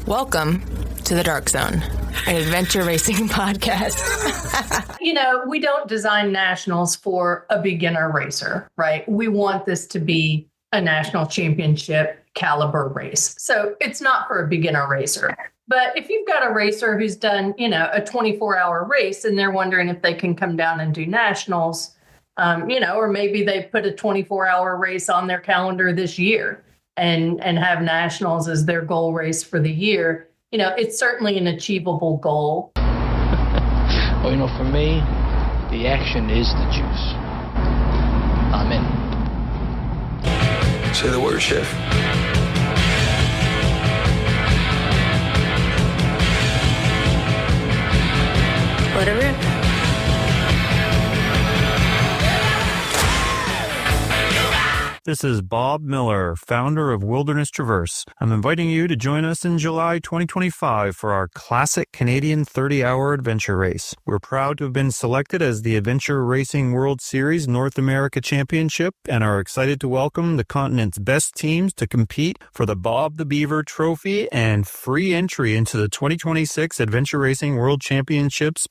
Welcome to the Dark Zone, an adventure racing podcast. We don't design nationals for a beginner racer, right? We want this to be a national championship caliber race. So it's not for a beginner racer. But if you've got a racer who's done, a 24-hour race and they're wondering if they can come down and do nationals, or maybe they put a 24-hour race on their calendar this year and have nationals as their goal race for the year, it's certainly an achievable goal. Well, for me, the action is the juice. I'm in. Say the word, Chef. Let it rip. This is Bob Miller, founder of Wilderness Traverse. I'm inviting you to join us in July 2025 for our classic Canadian 30-hour adventure race. We're proud to have been selected as the Adventure Racing World Series North America Championship and are excited to welcome the continent's best teams to compete for the Bob the Beaver Trophy and free entry into the 2026 Adventure Racing World Championships.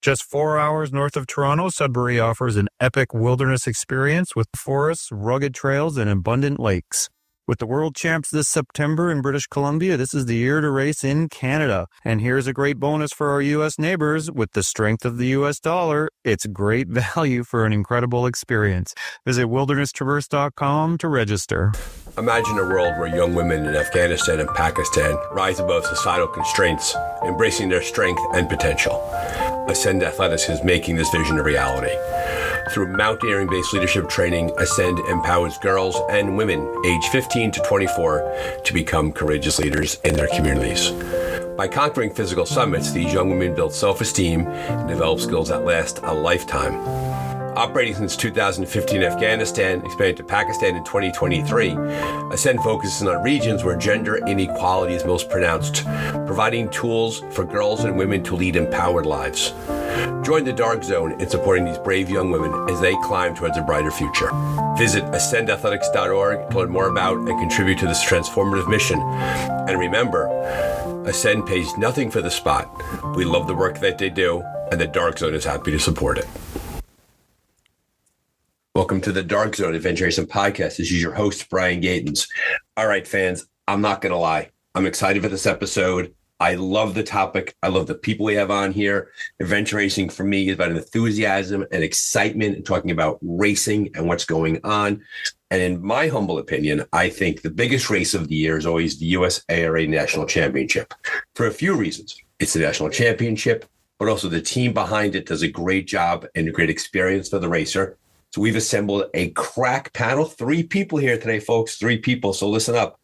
Just 4 hours north of Toronto, Sudbury offers an epic wilderness experience with forests, rugged trails, and abundant lakes. With the World Champs this September in British Columbia, this is the year to race in Canada. And here's a great bonus for our U.S. neighbors. With the strength of the U.S. dollar, it's great value for an incredible experience. Visit wildernesstraverse.com to register. Imagine a world where young women in Afghanistan and Pakistan rise above societal constraints, embracing their strength and potential. Ascend Athletics is making this vision a reality. Through mountaineering-based leadership training, Ascend empowers girls and women aged 15 to 24 to become courageous leaders in their communities. By conquering physical summits, these young women build self-esteem and develop skills that last a lifetime. Operating since 2015 in Afghanistan, expanded to Pakistan in 2023, Ascend focuses on regions where gender inequality is most pronounced, providing tools for girls and women to lead empowered lives. Join the Dark Zone in supporting these brave young women as they climb towards a brighter future. Visit ascendathletics.org to learn more about and contribute to this transformative mission. And remember, Ascend pays nothing for the spot. We love the work that they do, and the Dark Zone is happy to support it. Welcome to the Dark Zone Adventure Racing Podcast. This is your host, Brian Gatens. All right, fans, I'm not going to lie. I'm excited for this episode. I love the topic. I love the people we have on here. Adventure racing for me is about enthusiasm and excitement and talking about racing and what's going on. And in my humble opinion, I think the biggest race of the year is always the USARA National Championship for a few reasons. It's the national championship, but also the team behind it does a great job and a great experience for the racer. So we've assembled a crack panel. 3 people here today, folks. 3 people. So listen up.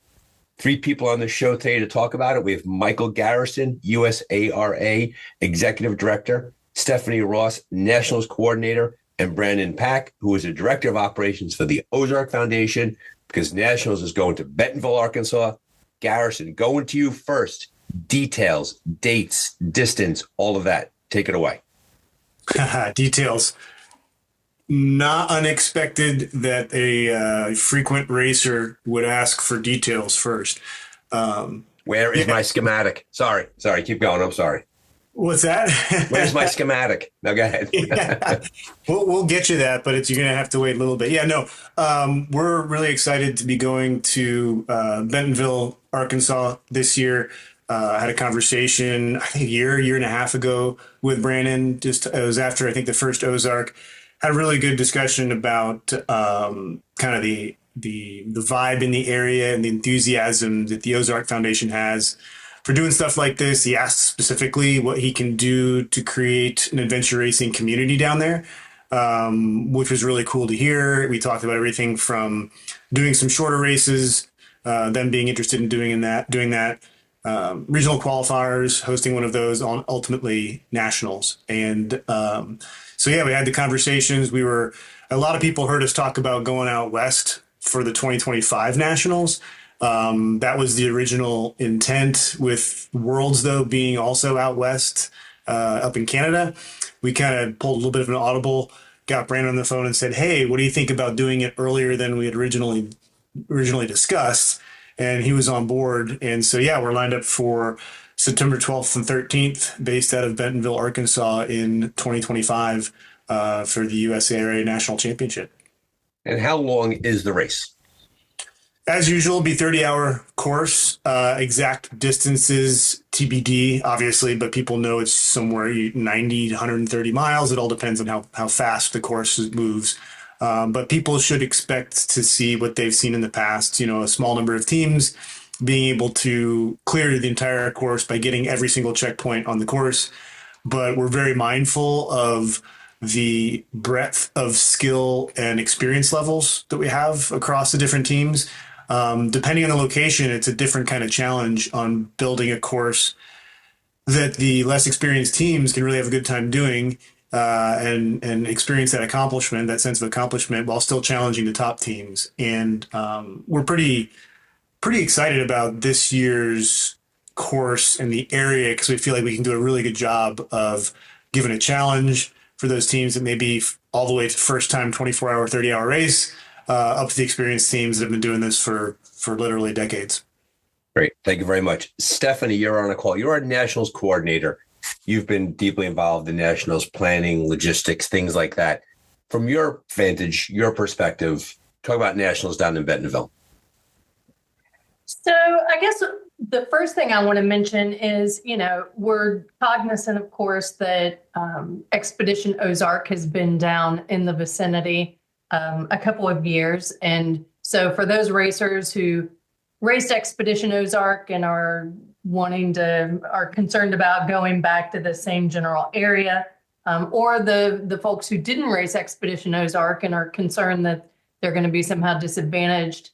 3 people on the show today to talk about it. We have Michael Garrison, USARA Executive Director, Stephanie Ross, Nationals Coordinator, and Brannon Pack, who is the Director of Operations for the Ozark Foundation, because Nationals is going to Bentonville, Arkansas. Garrison, going to you first. Details, dates, distance, all of that. Take it away. Details. Not unexpected that a frequent racer would ask for details first. Where is my schematic? Sorry. Keep going. I'm sorry. What's that? Where's my schematic? No, go ahead. Yeah. We'll get you that, but you're going to have to wait a little bit. Yeah, no, we're really excited to be going to Bentonville, Arkansas this year. I had a conversation, I think a year and a half ago with Brannon. It was after, I think, the first Ozark. Had a really good discussion about kind of the vibe in the area and the enthusiasm that the Ozark Foundation has for doing stuff like this. He asked specifically what he can do to create an adventure racing community down there, which was really cool to hear. We talked about everything from doing some shorter races, them being interested in doing that, regional qualifiers, hosting one of those, on ultimately nationals. And so, yeah, we had the conversations. A lot of people heard us talk about going out west for the 2025 nationals. That was the original intent, with Worlds, though, being also out west, up in Canada. We kind of pulled a little bit of an audible, got Brannon on the phone and said, hey, what do you think about doing it earlier than we had originally discussed? and he was on board. And so, yeah, we're lined up for September 12th and 13th, based out of Bentonville, Arkansas in 2025 for the USARA National Championship. And how long is the race? As usual, it'll be 30-hour course. Exact distances TBD, obviously, but people know it's somewhere 90 to 130 miles. It all depends on how fast the course moves. But people should expect to see what they've seen in the past, a small number of teams being able to clear the entire course by getting every single checkpoint on the course. But we're very mindful of the breadth of skill and experience levels that we have across the different teams. Depending on the location, it's a different kind of challenge on building a course that the less experienced teams can really have a good time doing and experience that accomplishment, that sense of accomplishment, while still challenging the top teams. And we're pretty excited about this year's course and the area, because we feel like we can do a really good job of giving a challenge for those teams that may be all the way to first time 24-hour, 30-hour race, up to the experienced teams that have been doing this for literally decades. Great. Thank you very much. Stephanie, you're on a call. You're our Nationals coordinator. You've been deeply involved in Nationals planning, logistics, things like that. From your vantage, your perspective, talk about Nationals down in Bentonville. So I guess the first thing I want to mention is, we're cognizant, of course, that Expedition Ozark has been down in the vicinity a couple of years. And so for those racers who raced Expedition Ozark and are concerned about going back to the same general area, or the folks who didn't race Expedition Ozark and are concerned that they're going to be somehow disadvantaged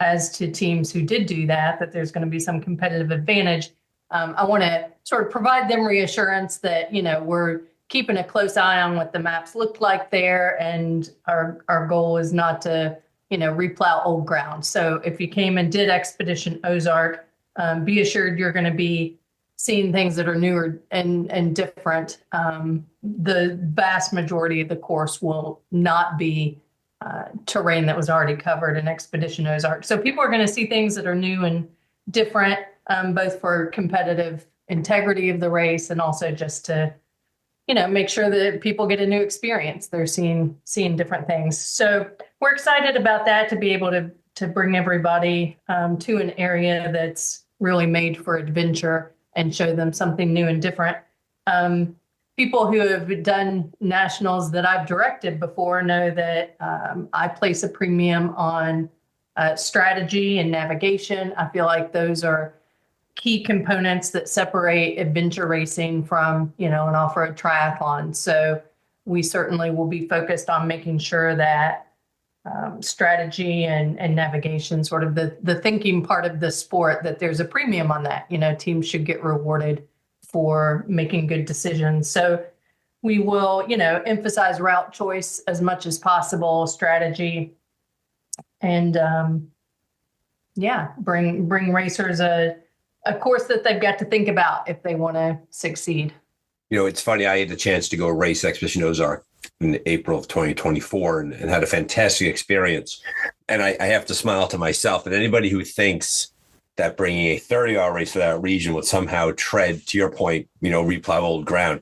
as to teams who did do that there's going to be some competitive advantage. I want to sort of provide them reassurance that, we're keeping a close eye on what the maps look like there. And our goal is not to, replow old ground. So if you came and did Expedition Ozark, be assured you're going to be seeing things that are newer and different. The vast majority of the course will not be terrain that was already covered in Expedition Ozark. So people are going to see things that are new and different, both for competitive integrity of the race and also just to, make sure that people get a new experience. They're seeing different things. So we're excited about that, to be able to bring everybody to an area that's really made for adventure and show them something new and different. People who have done nationals that I've directed before know that I place a premium on strategy and navigation. I feel like those are key components that separate adventure racing from, an off-road triathlon. So we certainly will be focused on making sure that strategy and navigation, sort of the thinking part of the sport, that there's a premium on that. Teams should get rewarded for making good decisions. So we will, emphasize route choice as much as possible, strategy, and bring racers a course that they've got to think about if they want to succeed. It's funny. I had the chance to go race Expedition Ozark in April of 2024 and had a fantastic experience. And I have to smile to myself that anybody who thinks that bringing a 30-hour race for that region would somehow tread, to your point, replow old ground,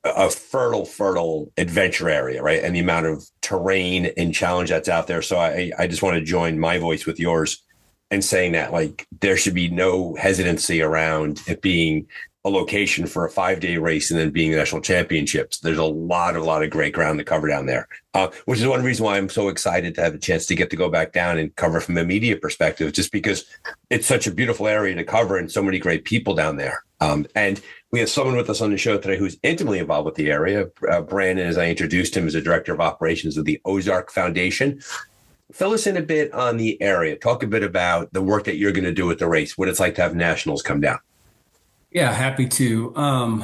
a fertile adventure area, right? And the amount of terrain and challenge that's out there. So I just want to join my voice with yours and saying that, like, there should be no hesitancy around it being a location for a 5-day race and then being the national championships. There's a lot of great ground to cover down there, which is one reason why I'm so excited to have a chance to get to go back down and cover from a media perspective, just because it's such a beautiful area to cover and so many great people down there. And we have someone with us on the show today who's intimately involved with the area. Brannon, as I introduced him, is the director of operations of the Ozark Foundation. Fill us in a bit on the area. Talk a bit about the work that you're going to do with the race, what it's like to have nationals come down. Yeah, happy to. Kind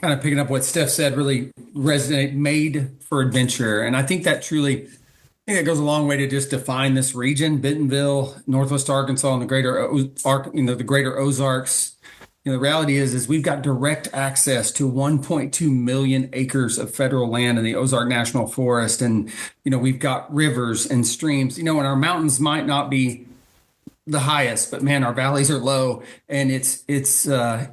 of picking up what Steph said, really resonate, made for adventure. And I think that that goes a long way to just define this region, Bentonville, Northwest Arkansas, and the greater Ozarks. The reality is we've got direct access to 1.2 million acres of federal land in the Ozark National Forest. And, we've got rivers and streams, and our mountains might not be the highest, but man, our valleys are low, and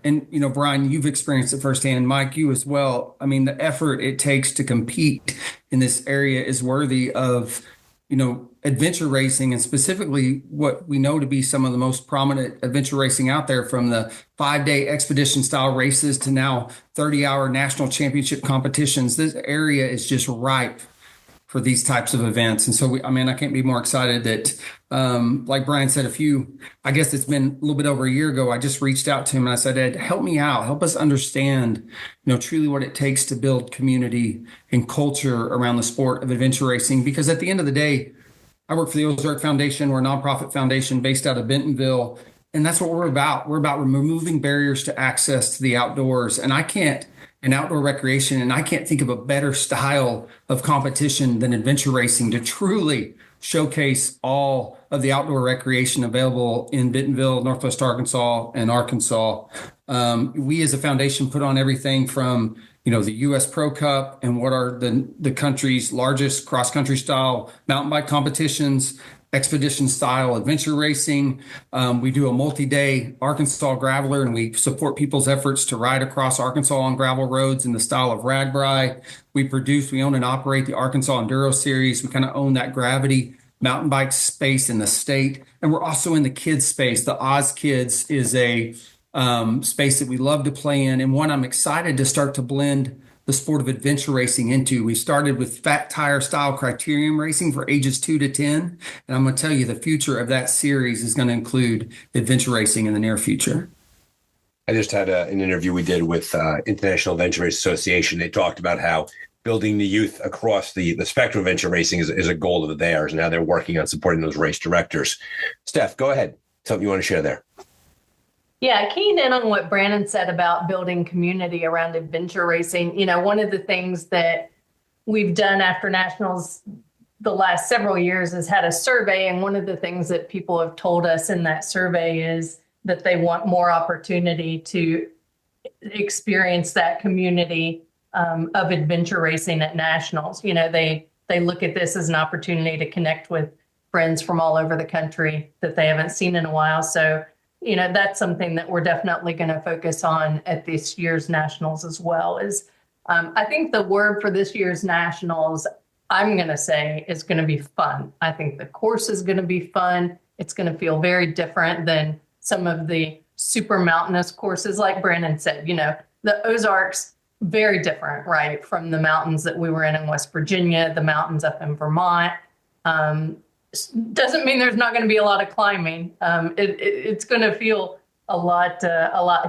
and Brian, you've experienced it firsthand. Mike, you as well. I mean, the effort it takes to compete in this area is worthy of, adventure racing, and specifically what we know to be some of the most prominent adventure racing out there, from the 5-day expedition style races to now 30-hour national championship competitions. This area is just ripe for these types of events. And so, I can't be more excited that, like Brian said, I guess it's been a little bit over a year ago, I just reached out to him and I said, Ed, help me out, help us understand, truly what it takes to build community and culture around the sport of adventure racing. Because at the end of the day, I work for the Ozark Foundation. We're a nonprofit foundation based out of Bentonville. And that's what we're about. We're about removing barriers to access to the outdoors. And outdoor recreation. And I can't think of a better style of competition than adventure racing to truly showcase all of the outdoor recreation available in Bentonville, Northwest Arkansas, and Arkansas. We as a foundation put on everything from, the U.S. Pro Cup and what are the country's largest cross-country style mountain bike competitions, expedition style adventure racing. We do a multi-day Arkansas Graveler, and we support people's efforts to ride across Arkansas on gravel roads in the style of Ragbri. We own and operate the Arkansas Enduro Series. We kind of own that gravity mountain bike space in the state. And we're also in the kids space. The Oz Kids is a space that we love to play in, and one I'm excited to start to blend the sport of adventure racing into. We started with fat tire style criterium racing for ages 2 to 10. And I'm going to tell you, the future of that series is going to include adventure racing in the near future. I just had an interview we did with International Adventure Race Association. They talked about how building the youth across the spectrum of adventure racing is a goal of theirs, and how they're working on supporting those race directors. Steph, go ahead. Something you want to share there? Yeah, keying in on what Brannon said about building community around adventure racing. One of the things that we've done after nationals the last several years is had a survey. And one of the things that people have told us in that survey is that they want more opportunity to experience that community of adventure racing at nationals. They look at this as an opportunity to connect with friends from all over the country that they haven't seen in a while. So that's something that we're definitely going to focus on at this year's nationals as well. Is I think the word for this year's nationals, I'm going to say, is going to be fun. I think the course is going to be fun. It's going to feel very different than some of the super mountainous courses, like Brannon said. The Ozarks, very different, right, from the mountains that we were in West Virginia, the mountains up in Vermont. Doesn't mean there's not going to be a lot of climbing. It's going to feel a lot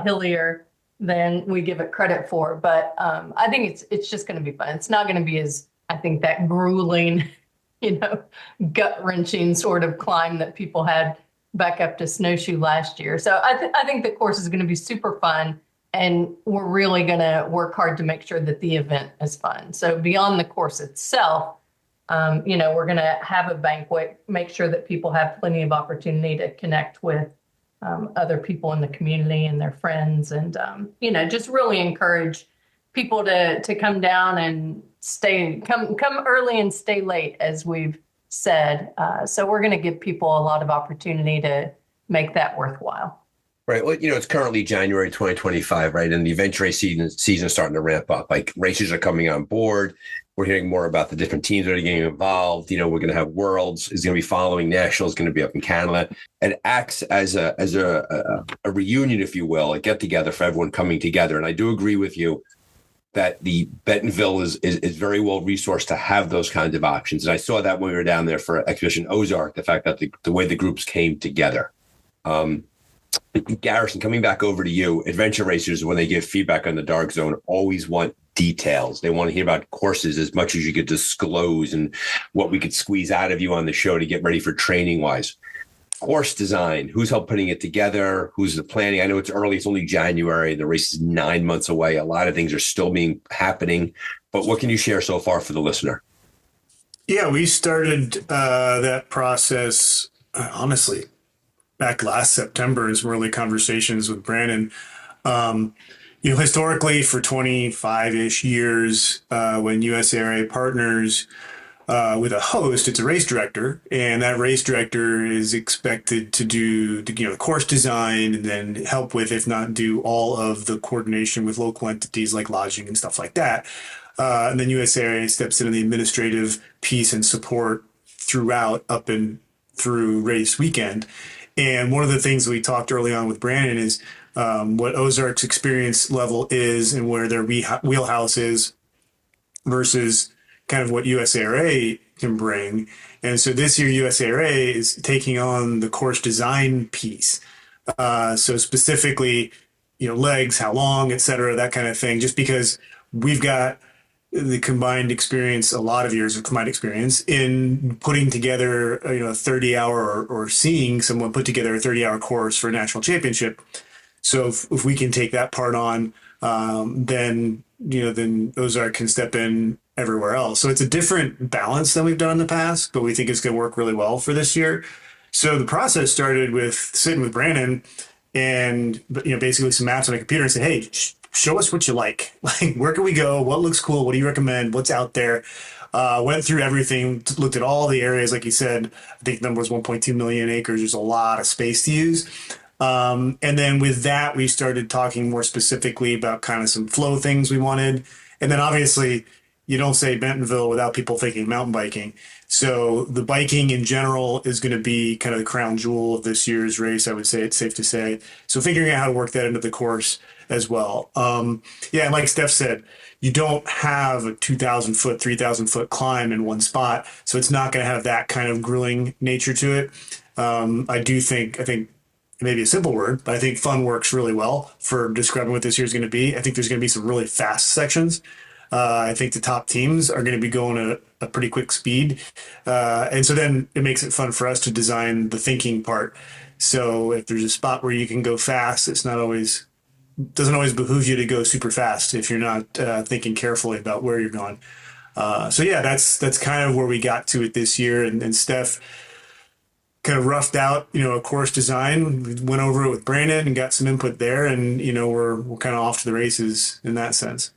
hillier than we give it credit for. But I think it's just going to be fun. It's not going to be as, I think, that grueling, gut wrenching sort of climb that people had back up to Snowshoe last year. So I think the course is going to be super fun, and we're really going to work hard to make sure that the event is fun. So beyond the course itself, we're going to have a banquet, make sure that people have plenty of opportunity to connect with other people in the community and their friends, and, just really encourage people to come down and come early and stay late, as we've said. So we're going to give people a lot of opportunity to make that worthwhile. Right. Well, it's currently January 2025, right? And the adventure race season is starting to ramp up. Like, races are coming on board. We're hearing more about the different teams that are getting involved. We're going to have Worlds is going to be following Nationals, going to be up in Canada. It acts as a reunion, if you will, a get together for everyone coming together. And I do agree with you that the Bentonville is very well resourced to have those kinds of options. And I saw that when we were down there for Expedition Ozark, the fact that the way the groups came together. Garrison, coming back over to you, adventure racers, when they give feedback on the Dark Zone, always want details. They want to hear about courses as much as you could disclose and what we could squeeze out of you on the show to get ready for training wise. Course design, who's helped putting it together? Who's the planning? I know it's early. It's only January. The race is 9 months away. A lot of things are still happening. But what can you share so far for the listener? Yeah, we started that process, honestly, back last September in some early conversations with Brannon. Historically, for 25-ish years, when USARA partners with a host, it's a race director, and that race director is expected to do the course design and then help with, if not do all of the coordination with local entities like lodging and stuff like that. And then USARA steps in the administrative piece and support throughout up and through race weekend. And one of the things we talked early on with Brannon is what Ozark's experience level is and where their wheelhouse is versus kind of what USARA can bring. And so this year, USARA is taking on the course design piece. So specifically, legs, how long, et cetera, that kind of thing, just because we've got the combined experience, a lot of years of combined experience in putting together, a 30-hour or seeing someone put together a 30-hour course for a national championship. So if we can take that part on, then Ozark can step in everywhere else. So it's a different balance than we've done in the past, but we think it's going to work really well for this year. So the process started with sitting with Brannon and, basically some maps on a computer and said, hey, show us what you like. Like, where can we go? What looks cool? What do you recommend? What's out there? Went through everything, looked at all the areas. Like you said, I think the number was 1.2 million acres. There's a lot of space to use. And then with that, we started talking more specifically about kind of some flow things we wanted. And then obviously, you don't say Bentonville without people thinking mountain biking. So the biking in general is going to be kind of the crown jewel of this year's race, I would say. It's safe to say. So figuring out how to work that into the course as well. And like Steph said, you don't have a 2,000 foot, 3,000 foot climb in one spot. So it's not going to have that kind of grueling nature to it. I think maybe a simple word, but I think fun works really well for describing what this year's going to be. I think there's going to be some really fast sections. I think the top teams are going to be going at a pretty quick speed. And so then it makes it fun for us to design the thinking part. So if there's a spot where you can go fast, doesn't always behoove you to go super fast if you're not thinking carefully about where you're going. That's kind of where we got to it this year. And Steph kind of roughed out, a course design. We went over it with Brannon and got some input there, and we're kind of off to the races in that sense.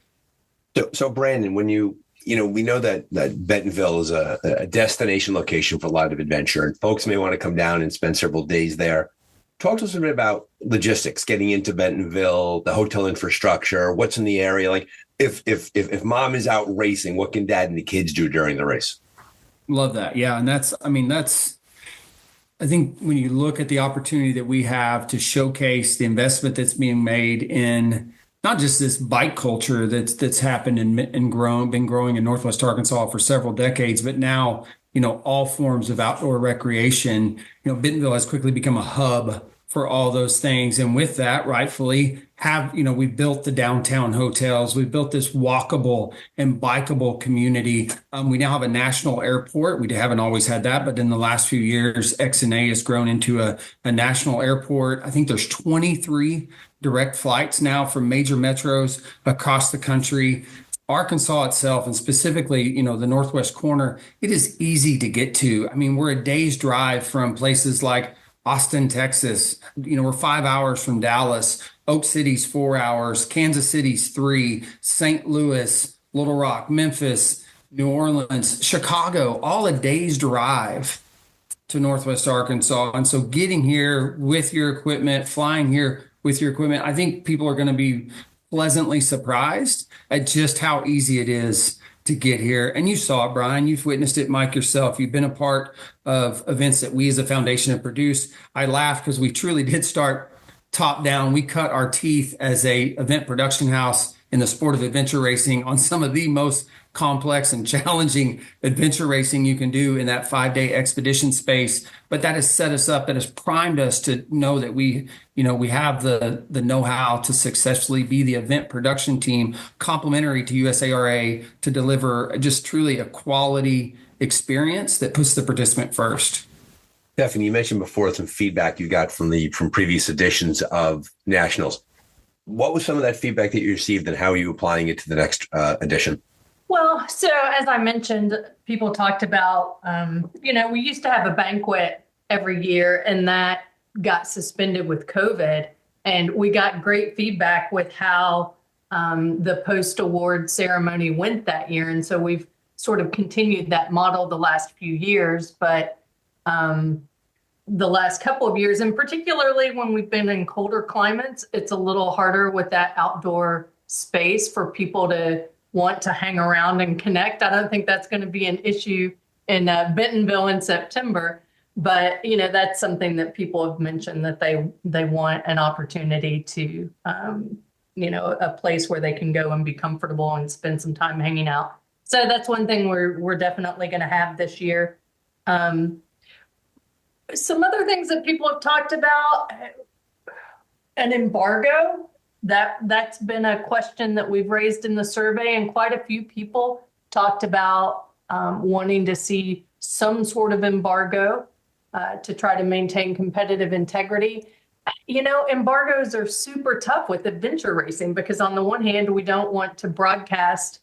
So Brandon, when we know that Bentonville is a destination location for a lot of adventure, and folks may want to come down and spend several days there. Talk to us a bit about logistics, getting into Bentonville, the hotel infrastructure, what's in the area. Like if mom is out racing, what can dad and the kids do during the race? Love that. Yeah. And I think when you look at the opportunity that we have to showcase the investment that's being made in not just this bike culture that's happened and been growing in Northwest Arkansas for several decades, but now, all forms of outdoor recreation, Bentonville has quickly become a hub for all those things. And with that, rightfully we built the downtown hotels. We built this walkable and bikeable community. We now have a national airport. We haven't always had that, but in the last few years, XNA has grown into a national airport. I think there's 23 direct flights now from major metros across the country. Arkansas itself, and specifically, the Northwest corner, it is easy to get to. I mean, we're a day's drive from places like Austin, Texas. We're 5 hours from Dallas. Oak City's 4 hours. Kansas City's 3. St. Louis, Little Rock, Memphis, New Orleans, Chicago, all a day's drive to Northwest Arkansas. And so getting here with your equipment, flying here with your equipment, I think people are going to be pleasantly surprised at just how easy it is to get here. And you saw it, Brian. You've witnessed it, Mike, yourself. You've been a part of events that we as a foundation have produced. I laugh because we truly did start top down. We cut our teeth as a event production house in the sport of adventure racing on some of the most complex and challenging adventure racing you can do in that 5-day expedition space. But that has set us up, that has primed us to know that we have the know-how to successfully be the event production team complementary to USARA to deliver just truly a quality experience that puts the participant first. Stephanie, you mentioned before some feedback you got from previous editions of Nationals. What was some of that feedback that you received, and how are you applying it to the next edition? Well, so as I mentioned, people talked about, we used to have a banquet every year, and that got suspended with COVID. And we got great feedback with how the post-award ceremony went that year. And so we've sort of continued that model the last few years, but the last couple of years, and particularly when we've been in colder climates, it's a little harder with that outdoor space for people to want to hang around and connect. I don't think that's going to be an issue in Bentonville in September, but that's something that people have mentioned, that they want an opportunity to, a place where they can go and be comfortable and spend some time hanging out. So that's one thing we're definitely going to have this year. Some other things that people have talked about, an embargo, that's been a question that we've raised in the survey, and quite a few people talked about wanting to see some sort of embargo to try to maintain competitive integrity. Embargoes are super tough with adventure racing because on the one hand, we don't want to broadcast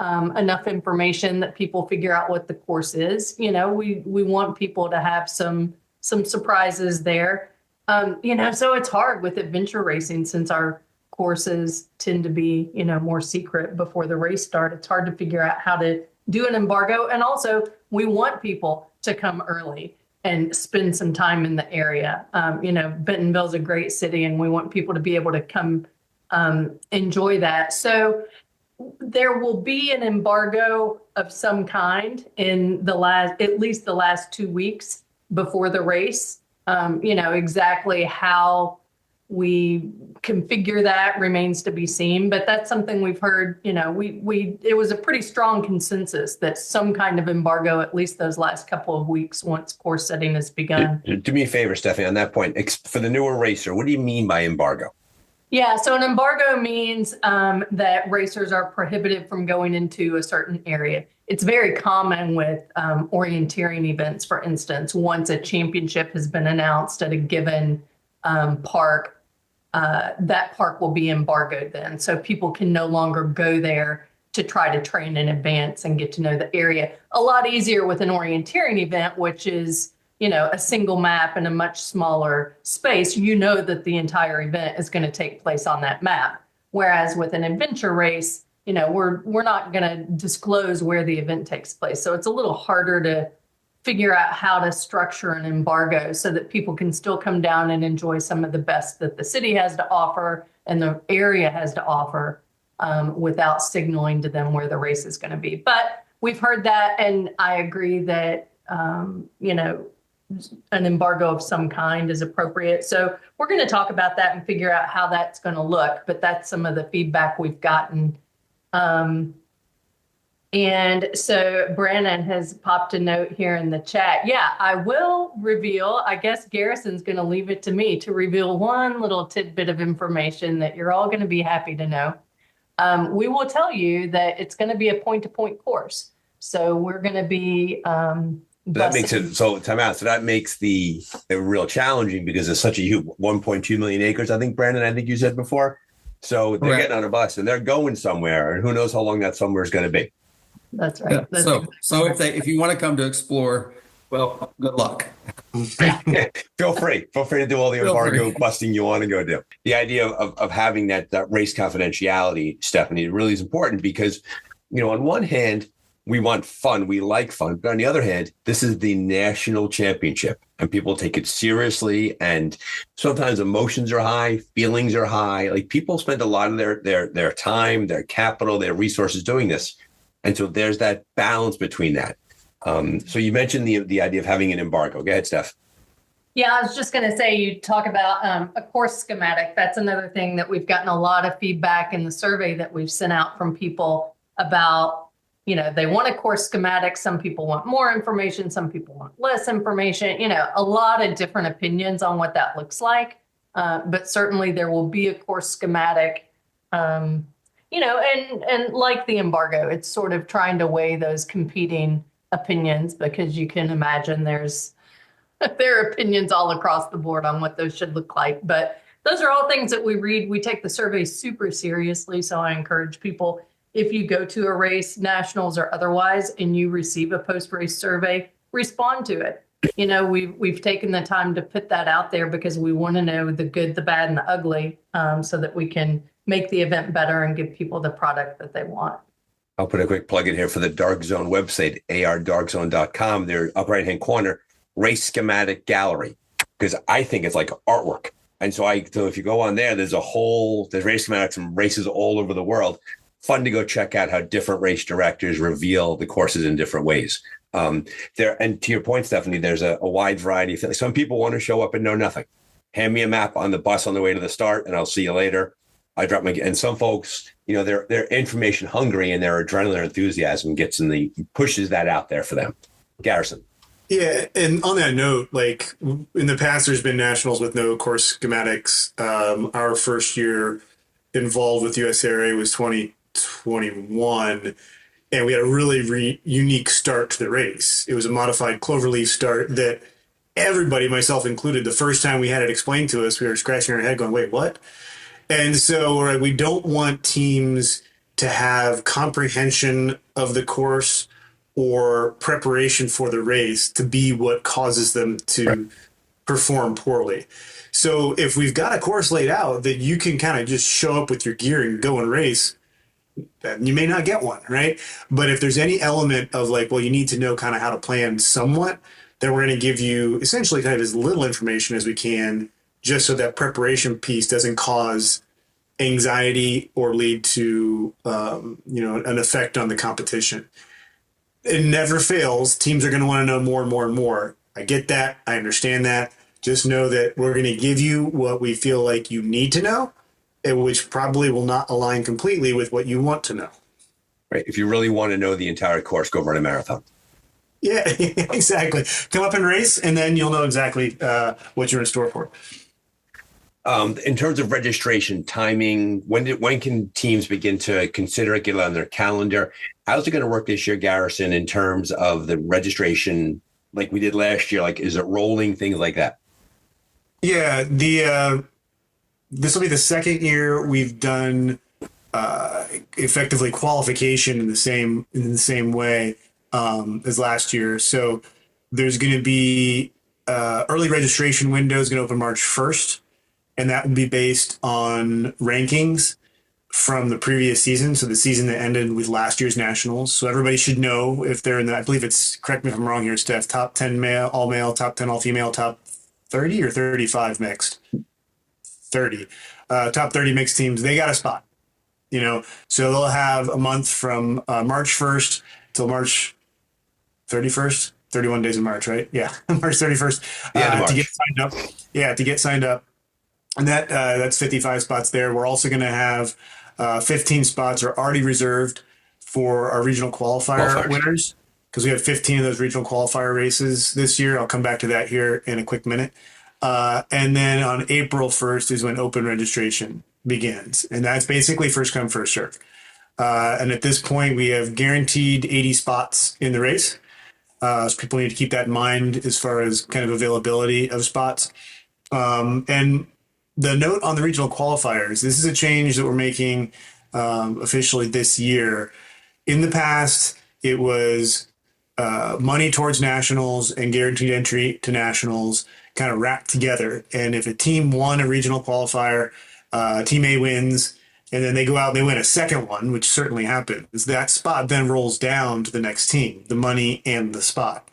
enough information that people figure out what the course is. We want people to have some surprises there. So it's hard with adventure racing since our courses tend to be, more secret before the race start. It's hard to figure out how to do an embargo. And also we want people to come early and spend some time in the area. Bentonville's a great city and we want people to be able to come enjoy that. So there will be an embargo of some kind in at least the last 2 weeks before the race. Exactly how we configure that remains to be seen, but that's something we've heard. It was a pretty strong consensus that some kind of embargo, at least those last couple of weeks, once course setting has begun. Do me a favor, Stephanie, on that point. For the newer racer, what do you mean by embargo? Yeah, so an embargo means that racers are prohibited from going into a certain area. It's very common with orienteering events, for instance. Once a championship has been announced at a given park, that park will be embargoed then. So people can no longer go there to try to train in advance and get to know the area. A lot easier with an orienteering event, which is a single map in a much smaller space. That the entire event is going to take place on that map. Whereas with an adventure race, we're not going to disclose where the event takes place. So it's a little harder to figure out how to structure an embargo so that people can still come down and enjoy some of the best that the city has to offer and the area has to offer without signaling to them where the race is going to be. But we've heard that, and I agree that, an embargo of some kind is appropriate. So we're going to talk about that and figure out how that's going to look, but that's some of the feedback we've gotten. And so Brannon has popped a note here in the chat. Yeah, I will reveal, I guess Garrison's going to leave it to me to reveal one little tidbit of information that you're all going to be happy to know. We will tell you that it's going to be a point-to-point course. So we're going to be that makes it time out. So that makes the real challenging because it's such a huge 1.2 million acres. I think, Brandon, I think you said before. So they're getting on a bus and they're going somewhere, and who knows how long that somewhere is going to be. That's right. Yeah. So if you want to come to explore, well, good luck. Feel free to do all the embargo busting you want to go do. The idea of having that race confidentiality, Stephanie, really is important because, on one hand, we want fun. We like fun. But on the other hand, this is the national championship and people take it seriously. And sometimes emotions are high, feelings are high. Like people spend a lot of their time, their capital, their resources doing this. And so there's that balance between that. So you mentioned the idea of having an embargo. Go ahead, Steph. Yeah, I was just going to say, you talk about a course schematic. That's another thing that we've gotten a lot of feedback in the survey that we've sent out from people about. They want a course schematic. Some people want more information. Some people want less information. A lot of different opinions on what that looks like. But certainly there will be a course schematic. And like the embargo, it's sort of trying to weigh those competing opinions because you can imagine there are opinions all across the board on what those should look like. But those are all things that we read. We take the survey super seriously. So I encourage people, if you go to a race, nationals or otherwise, and you receive a post-race survey, respond to it. We've taken the time to put that out there because we want to know the good, the bad, and the ugly so that we can make the event better and give people the product that they want. I'll put a quick plug in here for the Dark Zone website, ardarkzone.com. Their up right-hand corner, race schematic gallery, because I think it's like artwork. And so if you go on there, there's race schematics from races all over the world. Fun to go check out how different race directors reveal the courses in different ways. And to your point, Stephanie, there's a wide variety of things. Some people want to show up and know nothing. Hand me a map on the bus on the way to the start, and I'll see you later. And some folks, they're information hungry, and their adrenaline enthusiasm pushes that out there for them. Garrison. Yeah, and on that note, like in the past, there's been nationals with no course schematics. Our first year involved with USARA was 2021, and we had a really unique start to the race. It was a modified cloverleaf start that everybody, myself included, the first time we had it explained to us, we were scratching our head going, wait, what? And so we don't want teams to have comprehension of the course or preparation for the race to be what causes them to perform poorly. So if we've got a course laid out that you can kind of just show up with your gear and go and race, you may not get one, right? But if there's any element of like, well, you need to know kind of how to plan somewhat, then we're going to give you essentially kind of as little information as we can, just so that preparation piece doesn't cause anxiety or lead to, an effect on the competition. It never fails. Teams are going to want to know more and more and more. I get that. I understand that. Just know that we're going to give you what we feel like you need to know, which probably will not align completely with what you want to know. Right. If you really want to know the entire course, go run a marathon. Yeah, exactly. Come up and race, and then you'll know exactly what you're in store for. In terms of registration timing, when can teams begin to consider it, get it on their calendar? How's it going to work this year, Garrison, in terms of the registration like we did last year? Like, is it rolling, things like that? Yeah, this will be the second year we've done effectively qualification in the same way as last year. So there's going to be early registration window is going to open March 1st. And that will be based on rankings from the previous season. So the season that ended with last year's nationals. So everybody should know if they're in I believe it's, correct me if I'm wrong here, Steph, top 10 male, all male, top 10 all female, top 30 or 35 mixed? 30. Top 30 mixed teams, they got a spot, So they'll have a month from March 1st till March 31st, 31 days in March, right? Yeah, March 31st to get signed up. Yeah, to get signed up. And that's 55 spots there. We're also going to have 15 spots are already reserved for our regional qualifier winners, because we have 15 of those regional qualifier races this year. I'll come back to that here in a quick minute. And then on April 1st is when open registration begins. And that's basically first come, first serve. And at this point, we have guaranteed 80 spots in the race. So people need to keep that in mind as far as kind of availability of spots. And the note on the regional qualifiers, this is a change that we're making officially this year. In the past, it was money towards nationals and guaranteed entry to nationals kind of wrapped together. And if a team won a regional qualifier, Team A wins, and then they go out and they win a second one, which certainly happens, that spot then rolls down to the next team, the money and the spot.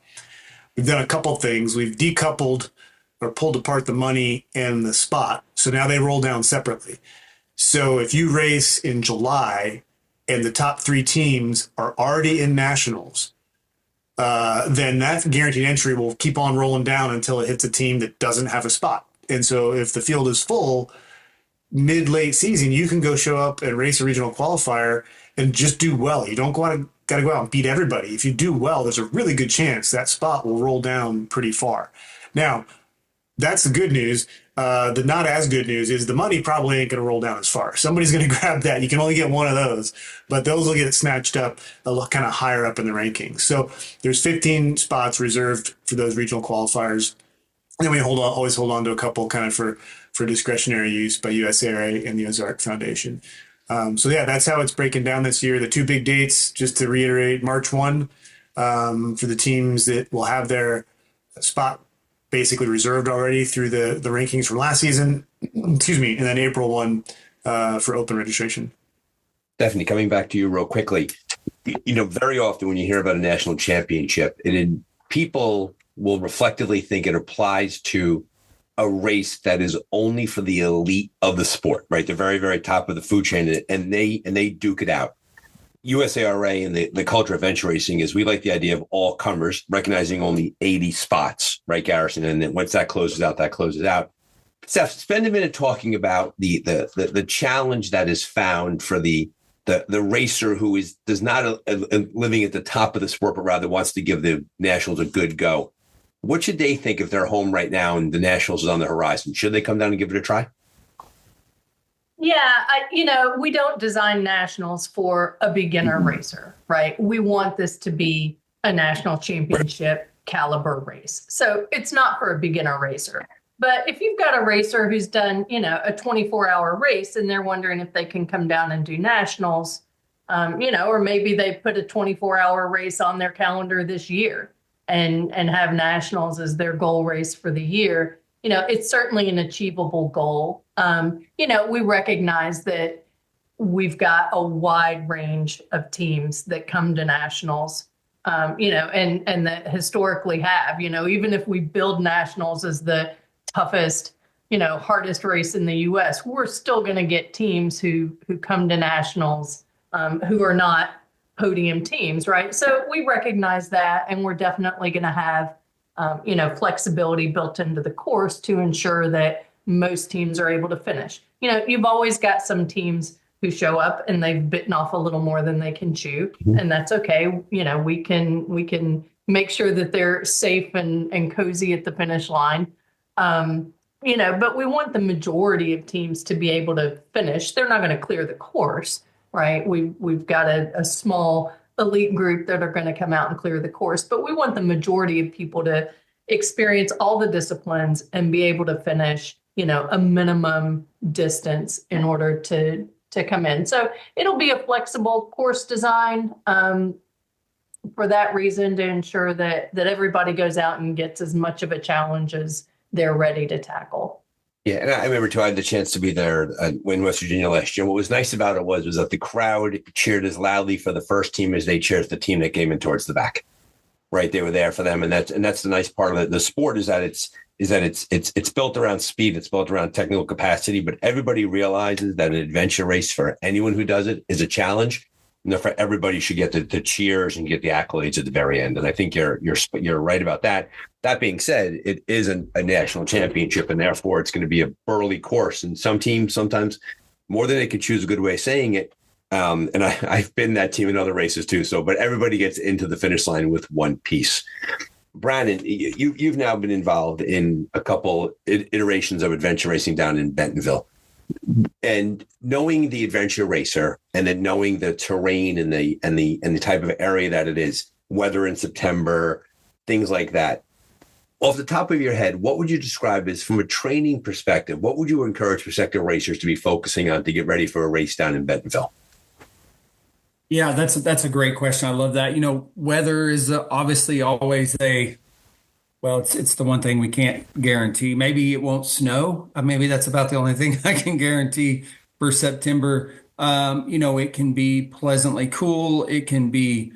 We've done a couple things. We've decoupled or pulled apart the money and the spot. So now they roll down separately. So if you race in July and the top 3 teams are already in nationals, then that guaranteed entry will keep on rolling down until it hits a team that doesn't have a spot. And so if the field is full, mid-late season, you can go show up and race a regional qualifier and just do well. You don't got to go out and beat everybody. If you do well, there's a really good chance that spot will roll down pretty far. Now, that's the good news. The not as good news is the money probably ain't going to roll down as far. Somebody's going to grab that. You can only get one of those, but those will get snatched up a little kind of higher up in the rankings. So there's 15 spots reserved for those regional qualifiers. And then we always hold on to a couple kind of for discretionary use by USARA and the Ozark Foundation. So yeah, that's how it's breaking down this year. The 2 big dates, just to reiterate, March 1 for the teams that will have their spot basically reserved already through the rankings from last season, and then April 1 for open registration. Stephanie, coming back to you real quickly, Very often when you hear about a national championship, people will reflectively think it applies to a race that is only for the elite of the sport, right? The very, very top of the food chain, and they duke it out. USARA and the culture of adventure racing is we like the idea of all comers, recognizing only 80 spots, right, Garrison? And then once that closes out, that closes out. Steph, spend a minute talking about the challenge that is found for the racer who does not living at the top of the sport, but rather wants to give the nationals a good go. What should they think if they're home right now and the nationals is on the horizon? Should they come down and give it a try? Yeah, we don't design nationals for a beginner racer, right? We want this to be a national championship caliber race. So it's not for a beginner racer. But if you've got a racer who's done, a 24-hour race and they're wondering if they can come down and do nationals, or maybe they put a 24-hour race on their calendar this year and have nationals as their goal race for the year, it's certainly an achievable goal. We recognize that we've got a wide range of teams that come to nationals, and that historically have, even if we build nationals as the toughest, hardest race in the U.S., we're still going to get teams who come to nationals who are not podium teams, right? So we recognize that, and we're definitely going to have, flexibility built into the course to ensure that most teams are able to finish. You've always got some teams who show up and they've bitten off a little more than they can chew, and that's okay. We can make sure that they're safe and cozy at the finish line. But we want the majority of teams to be able to finish. They're not going to clear the course, right? We've got a small elite group that are going to come out and clear the course, but we want the majority of people to experience all the disciplines and be able to finish, a minimum distance in order to come in. So it'll be a flexible course design for that reason, to ensure that everybody goes out and gets as much of a challenge as they're ready to tackle. Yeah, and I remember too, I had the chance to be there in West Virginia last year. What was nice about it was that the crowd cheered as loudly for the first team as they cheered the team that came in towards the back. Right, they were there for them, and that's the nice part of it. The sport is that it's built around speed, it's built around technical capacity, but everybody realizes that an adventure race for anyone who does it is a challenge. And therefore, everybody should get the cheers and get the accolades at the very end. And I think you're right about that. That being said, it is a national championship, and therefore it's going to be a burly course. And some teams, sometimes more than they could choose a good way of saying it. And I've been that team in other races too. But everybody gets into the finish line with one piece. Brannon, you've now been involved in a couple iterations of adventure racing down in Bentonville. And knowing the adventure racer, and then knowing the terrain and the type of area that it is, weather in September, things like that. Off the top of your head, what would you describe as, from a training perspective, what would you encourage prospective racers to be focusing on to get ready for a race down in Bentonville? Yeah, that's a great question. I love that. Weather is obviously always it's the one thing we can't guarantee. Maybe it won't snow. Maybe that's about the only thing I can guarantee for September. It can be pleasantly cool. It can be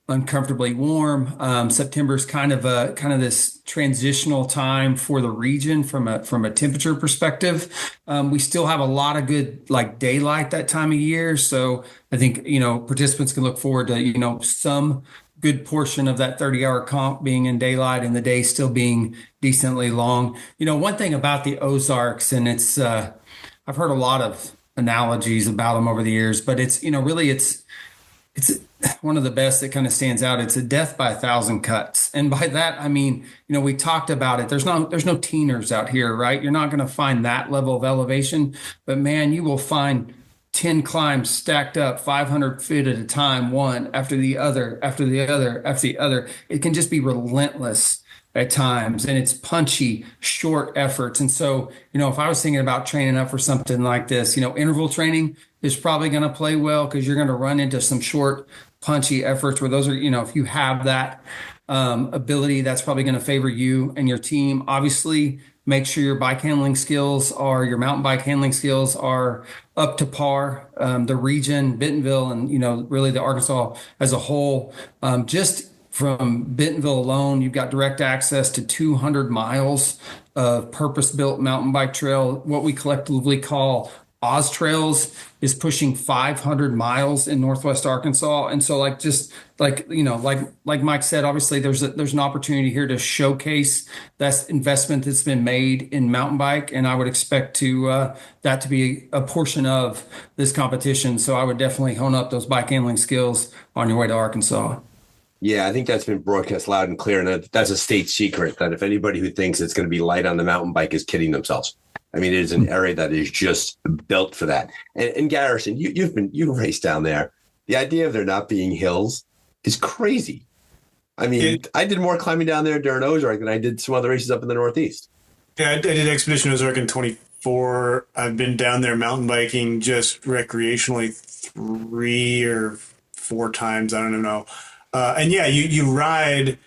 uncomfortably warm. September is kind of this transitional time for the region from a temperature perspective. We still have a lot of good daylight that time of year. So I think, participants can look forward to, some good portion of that 30-hour comp being in daylight and the day still being decently long. One thing about the Ozarks, and it's, I've heard a lot of analogies about them over the years, but it's, really it's one of the best that kind of stands out. It's a death by 1,000 cuts. And by that, I mean, we talked about it. There's no teeners out here, right? You're not going to find that level of elevation, but man, you will find 10 climbs stacked up 500 feet at a time, one after the other, after the other, after the other. It can just be relentless at times, and it's punchy, short efforts. And so, if I was thinking about training up for something like this, interval training is probably going to play well, because you're going to run into some short, punchy efforts where those are, if you have that ability, that's probably going to favor you and your team. Obviously, make sure your mountain bike handling skills are up to par. The region, Bentonville, and, really the Arkansas as a whole, just from Bentonville alone, you've got direct access to 200 miles of purpose-built mountain bike trail. What we collectively call Oz Trails is pushing 500 miles in Northwest Arkansas. And so like Mike said, obviously there's an opportunity here to showcase that investment that's been made in mountain bike. And I would expect that to be a portion of this competition. So I would definitely hone up those bike handling skills on your way to Arkansas. Yeah, I think that's been broadcast loud and clear. And that's a state secret that if anybody who thinks it's going to be light on the mountain bike is kidding themselves. I mean, it is an area that is just built for that. And Garrison, you raced down there. The idea of there not being hills is crazy. I mean, I did more climbing down there during Ozark than I did some other races up in the Northeast. Yeah, I did Expedition Ozark in 24. I've been down there mountain biking just recreationally 3 or 4 times. I don't know. And yeah, you ride,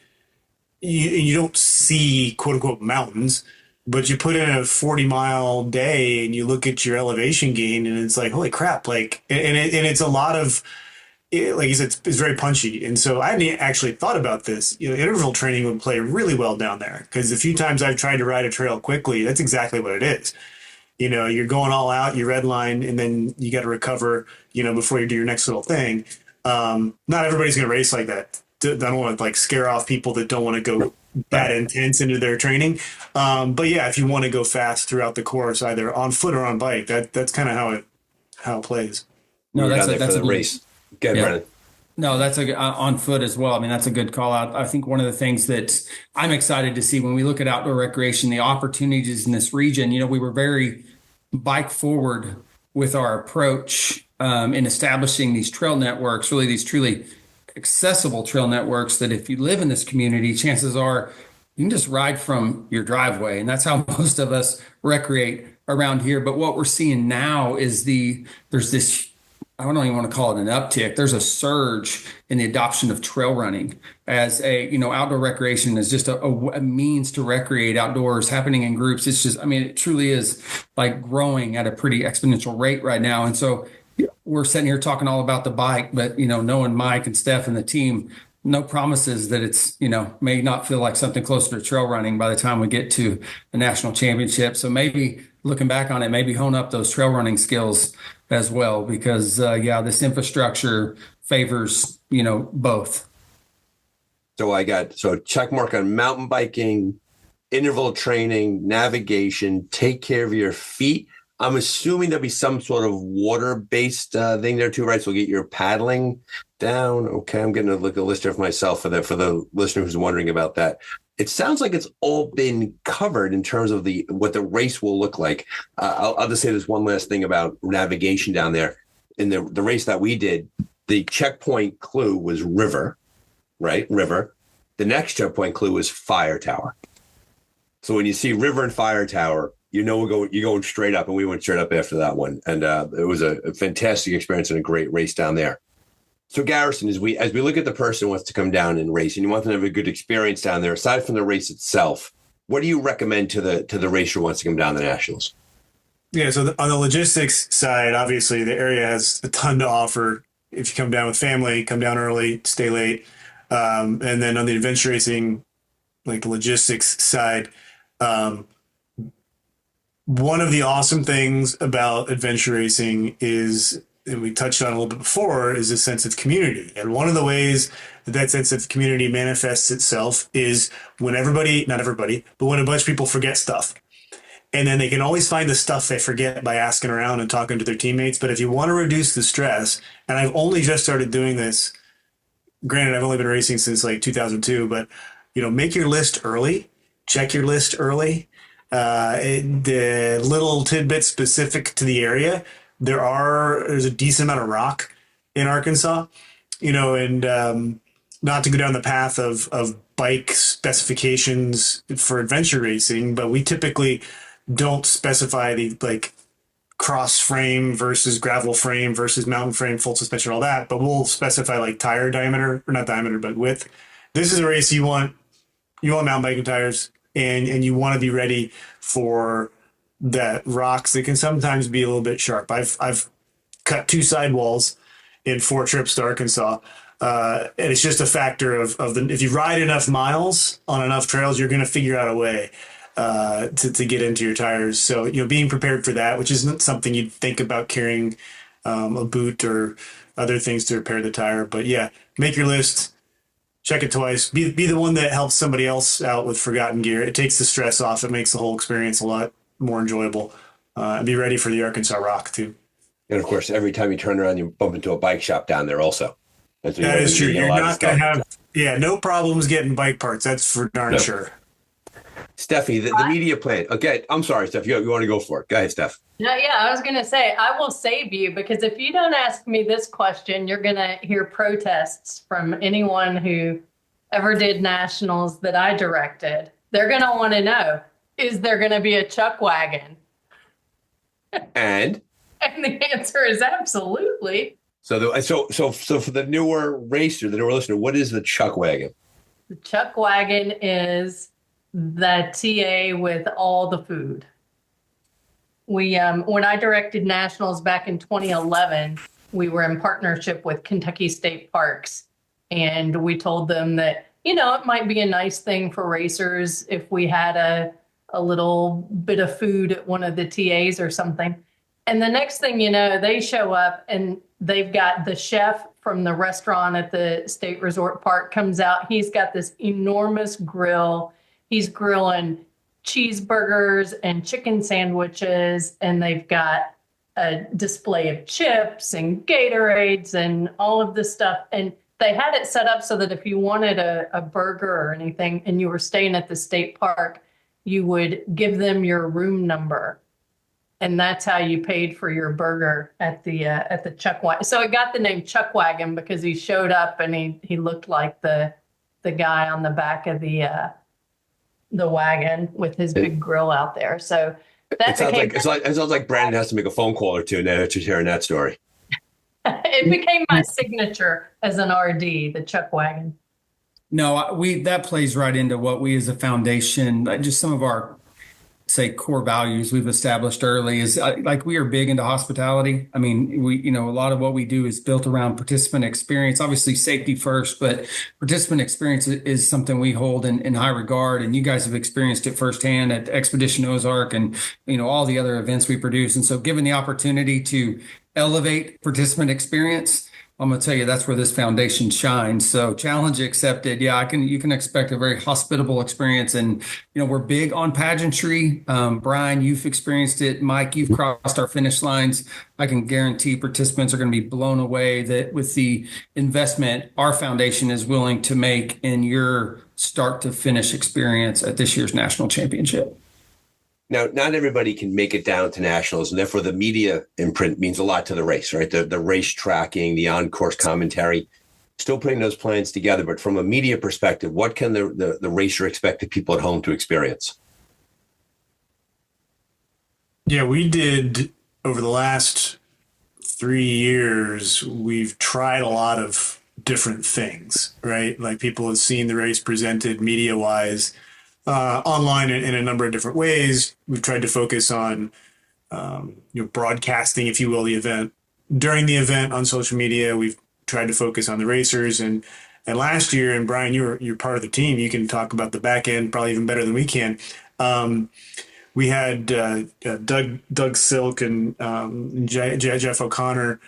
you don't see quote unquote mountains, but you put in a 40-mile day and you look at your elevation gain and it's like, holy crap. Like, and it's a lot of, like you said, it's very punchy. And so I hadn't actually thought about this. Interval training would play really well down there because the few times I've tried to ride a trail quickly, that's exactly what it is. You're going all out, you red line, and then you got to recover, before you do your next little thing. Not everybody's going to race like that. I don't want to scare off people that don't want to go that intense into their training. But yeah, if you want to go fast throughout the course, either on foot or on bike, that's kind of how it plays. No, that's a race. Good, yeah. Brannon. No, that's on foot as well. I mean, that's a good call out. I think one of the things that I'm excited to see when we look at outdoor recreation, the opportunities in this region, we were very bike forward with our approach in establishing these trail networks, really these truly accessible trail networks that if you live in this community, chances are you can just ride from your driveway. And that's how most of us recreate around here. But what we're seeing now is there's this, I don't even want to call it an uptick. There's a surge in the adoption of trail running as outdoor recreation is just a means to recreate outdoors, happening in groups. It's just, it truly is growing at a pretty exponential rate right now. And so we're sitting here talking all about the bike, but, knowing Mike and Steph and the team, no promises that it's, may not feel like something closer to trail running by the time we get to the national championship. So maybe looking back on it, maybe hone up those trail running skills as well, because this infrastructure favors, both. So check mark on mountain biking, interval training, navigation, take care of your feet. I'm assuming there'll be some sort of water-based thing there too, right? So get your paddling down. Okay, I'm getting a list here for myself for the listener who's wondering about that. It sounds like it's all been covered in terms of what the race will look like. I'll just say this one last thing about navigation down there. In the race that we did, the checkpoint clue was river, right? River. The next checkpoint clue was fire tower. So when you see river and fire tower, you're going straight up, and we went straight up after that one. And it was a fantastic experience and a great race down there. So Garrison, as we look at the person who wants to come down and race, and you want them to have a good experience down there, aside from the race itself, what do you recommend to the racer who wants to come down the Nationals? Yeah, so on the logistics side, obviously the area has a ton to offer. If you come down with family, come down early, stay late. And then on the adventure racing, the logistics side, one of the awesome things about adventure racing is, and we touched on a little bit before, is a sense of community. And one of the ways that sense of community manifests itself is when not everybody, but when a bunch of people forget stuff. And then they can always find the stuff they forget by asking around and talking to their teammates. But if you want to reduce the stress, and I've only just started doing this, granted, I've only been racing since 2002, but, make your list early, check your list early. The little tidbits specific to the area, there's a decent amount of rock in Arkansas, and not to go down the path of bike specifications for adventure racing, but we typically don't specify the cross frame versus gravel frame versus mountain frame, full suspension, all that, but we'll specify tire diameter, or not diameter, but width. This is a race you want mountain biking tires. and you want to be ready for that rocks that can sometimes be a little bit sharp. I've cut 2 sidewalls in 4 trips to Arkansas. And it's just a factor of if you ride enough miles on enough trails, you're going to figure out a way to get into your tires. So, being prepared for that, which isn't something you'd think about carrying a boot or other things to repair the tire. But yeah, make your list, check it twice, be the one that helps somebody else out with forgotten gear. It takes the stress off. It makes the whole experience a lot more enjoyable. And be ready for the Arkansas Rock too. And of course, every time you turn around, you bump into a bike shop down there also. That is true. You're not going to have, no problems getting bike parts. That's for darn sure. Steffi, the media plan. Okay, I'm sorry, Steph. You want to go for it. Go ahead, Steph. No, yeah, I was going to say, I will save you, because if you don't ask me this question, you're going to hear protests from anyone who ever did nationals that I directed. They're going to want to know, is there going to be a chuck wagon? And the answer is absolutely. So for the newer racer, the newer listener, what is the chuck wagon? The chuck wagon is the TA with all the food. We when I directed nationals back in 2011, we were in partnership with Kentucky State Parks, and we told them that, it might be a nice thing for racers if we had a little bit of food at one of the TAs or something. And the next thing you know, they show up and they've got the chef from the restaurant at the State Resort Park comes out. He's got this enormous grill. He's grilling cheeseburgers and chicken sandwiches, and they've got a display of chips and Gatorades and all of this stuff. And they had it set up so that if you wanted a burger or anything and you were staying at the state park, you would give them your room number. And that's how you paid for your burger at the Chuck Wagon. So it got the name Chuck Wagon because he showed up and he looked like the guy on the back of the wagon with his big grill out there. So that it sounds like Brannon has to make a phone call or two now after hearing that story. It became my signature as an RD, the Chuck Wagon. No, that plays right into what we as a foundation, just some of our core values we've established early is like we are big into hospitality. I mean, a lot of what we do is built around participant experience, obviously safety first, but participant experience is something we hold in high regard. And you guys have experienced it firsthand at Expedition Ozark and, all the other events we produce. And so given the opportunity to elevate participant experience, I'm going to tell you, that's where this foundation shines. So challenge accepted. Yeah, you can expect a very hospitable experience. And, we're big on pageantry. Brian, you've experienced it. Mike, you've crossed our finish lines. I can guarantee participants are going to be blown away that with the investment our foundation is willing to make in your start to finish experience at this year's national championship. Now, not everybody can make it down to nationals, and therefore the media imprint means a lot to the race, right? The race tracking, the on-course commentary, still putting those plans together. But from a media perspective, what can the racer expect the people at home to experience? Yeah, we did over the last 3 years, we've tried a lot of different things, right? Like people have seen the race presented media-wise, online in a number of different ways. We've tried to focus on broadcasting, if you will, the event. During the event on social media, we've tried to focus on the racers. And last year, and Brian, you're part of the team. You can talk about the back end probably even better than we can. We had Doug Silk and Jeff O'Connor,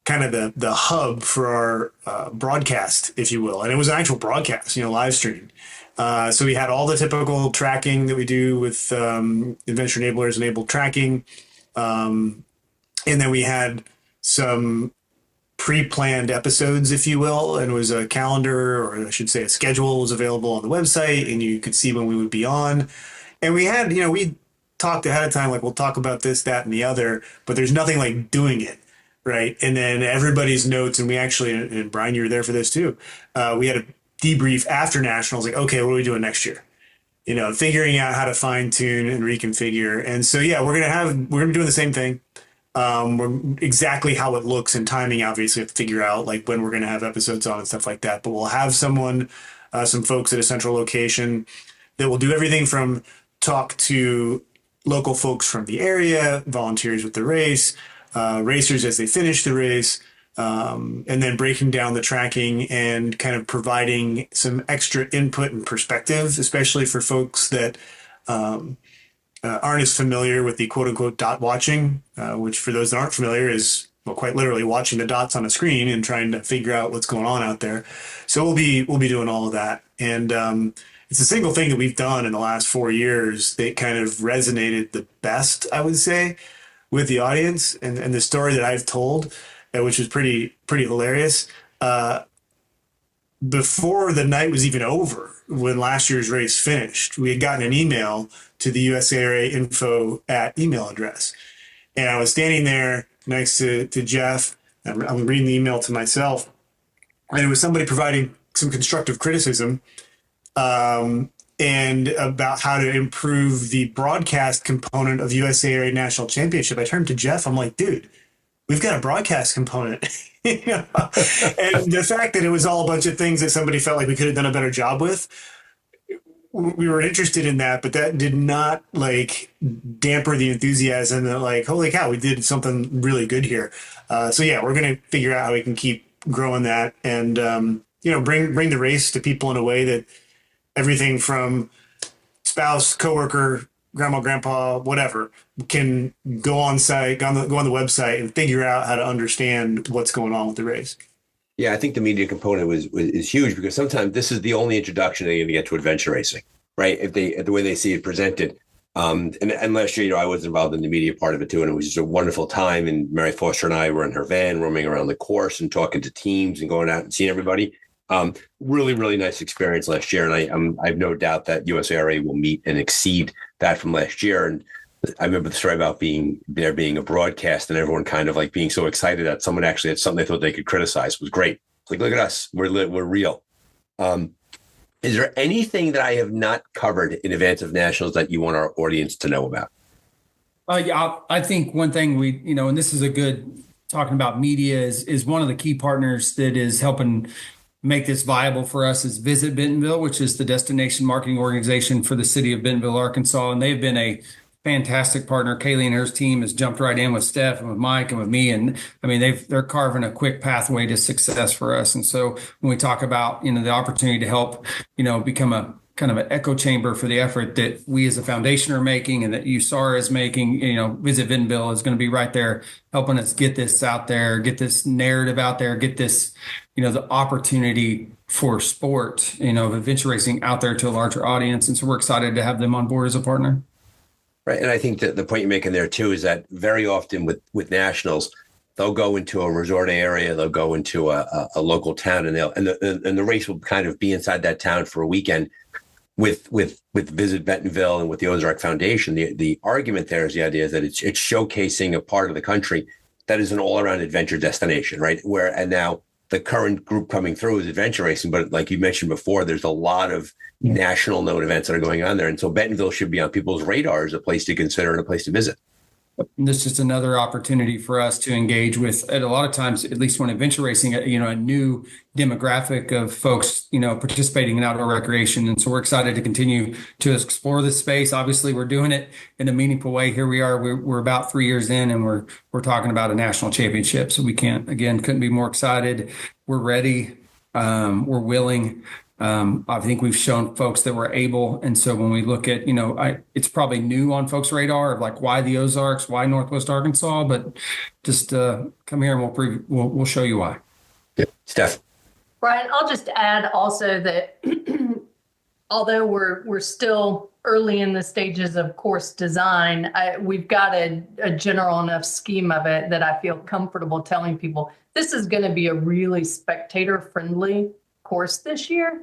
kind of the hub for our broadcast, if you will. And it was an actual broadcast, live stream. So we had all the typical tracking that we do with Adventure Enablers, enabled tracking. And then we had some pre-planned episodes, if you will, and it was a calendar, or I should say a schedule was available on the website, and you could see when we would be on. And we had, we talked ahead of time, like we'll talk about this, that, and the other, but there's nothing like doing it. Right. And then everybody's notes, and we actually, and Brian, you were there for this too. We had a debrief after nationals, like, okay, what are we doing next year? Figuring out how to fine tune and reconfigure. And so, yeah, we're going to be doing the same thing. We're exactly how it looks and timing, obviously, have to figure out like when we're going to have episodes on and stuff like that. But we'll have some folks at a central location that will do everything from talk to local folks from the area, volunteers with the race, racers as they finish the race, and then breaking down the tracking and kind of providing some extra input and perspective, especially for folks that aren't as familiar with the quote unquote dot watching, which for those that aren't familiar is quite literally watching the dots on a screen and trying to figure out what's going on out there. So we'll be doing all of that. And it's a single thing that we've done in the last 4 years that kind of resonated the best, I would say, with the audience. And the story that I've told, which was pretty hilarious, before the night was even over, when last year's race finished, we had gotten an email to the USARA info @ email address. And I was standing there next to Jeff. I'm reading the email to myself. And it was somebody providing some constructive criticism and about how to improve the broadcast component of USARA National Championship. I turned to Jeff. I'm like, dude, we've got a broadcast component. And the fact that it was all a bunch of things that somebody felt like we could have done a better job with, we were interested in that, but that did not like damper the enthusiasm that like, holy cow, we did something really good here. So yeah, we're going to figure out how we can keep growing that and, bring the race to people in a way that everything from spouse, coworker, grandma, grandpa, whatever, can go on site, go on the website and figure out how to understand what's going on with the race. Yeah, I think the media component is huge because sometimes this is the only introduction they're going to get to adventure racing, right? If the way they see it presented. And last year, I was involved in the media part of it too, and it was just a wonderful time. And Mary Foster and I were in her van, roaming around the course and talking to teams and going out and seeing everybody. Really, really nice experience last year, and I have no doubt that USARA will meet and exceed that from last year. And I remember the story about being a broadcast and everyone kind of like being so excited that someone actually had something they thought they could criticize. It was great. Like, look at us. We're real. Is there anything that I have not covered in advance of nationals that you want our audience to know about? Yeah, I think one thing and this is a good talking about media is one of the key partners that is helping make this viable for us is Visit Bentonville, which is the destination marketing organization for the city of Bentonville, Arkansas. And they've been a fantastic partner. Kaylee and her team has jumped right in with Steph and with Mike and with me. And I mean, they're carving a quick pathway to success for us. And so when we talk about, the opportunity to help, become a kind of an echo chamber for the effort that we as a foundation are making and that USARA is making, Visit Bentonville is going to be right there helping us get this out there, get this narrative out there, get this, the opportunity for sport, of adventure racing out there to a larger audience. And so we're excited to have them on board as a partner. Right. And I think that the point you're making there, too, is that very often with nationals, they'll go into a resort area, they'll go into a local town, and the race will kind of be inside that town for a weekend. With Visit Bentonville and with the Ozark Foundation, the argument there is the idea that it's showcasing a part of the country that is an all-around adventure destination, right? And now the current group coming through is adventure racing, but like you mentioned before, there's a lot of national known events that are going on there. And so Bentonville should be on people's radar as a place to consider and a place to visit. And this is just another opportunity for us to engage with, at a lot of times, at least when adventure racing, a new demographic of folks, participating in outdoor recreation. And so we're excited to continue to explore this space. Obviously, we're doing it in a meaningful way. Here we are, we're about 3 years in, and we're talking about a national championship. So we couldn't be more excited. We're ready. We're willing. I think we've shown folks that we're able. And so when we look at, it's probably new on folks' radar of like, why the Ozarks, why Northwest Arkansas, but just come here and we'll show you why. Yeah. Steph. Brian, I'll just add also that although we're still early in the stages of course design, we've got a general enough scheme of it that I feel comfortable telling people this is going to be a really spectator friendly course this year.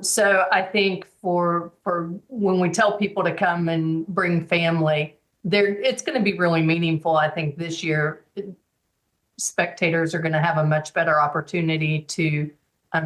So I think for when we tell people to come and bring family, it's going to be really meaningful. I think this year spectators are going to have a much better opportunity to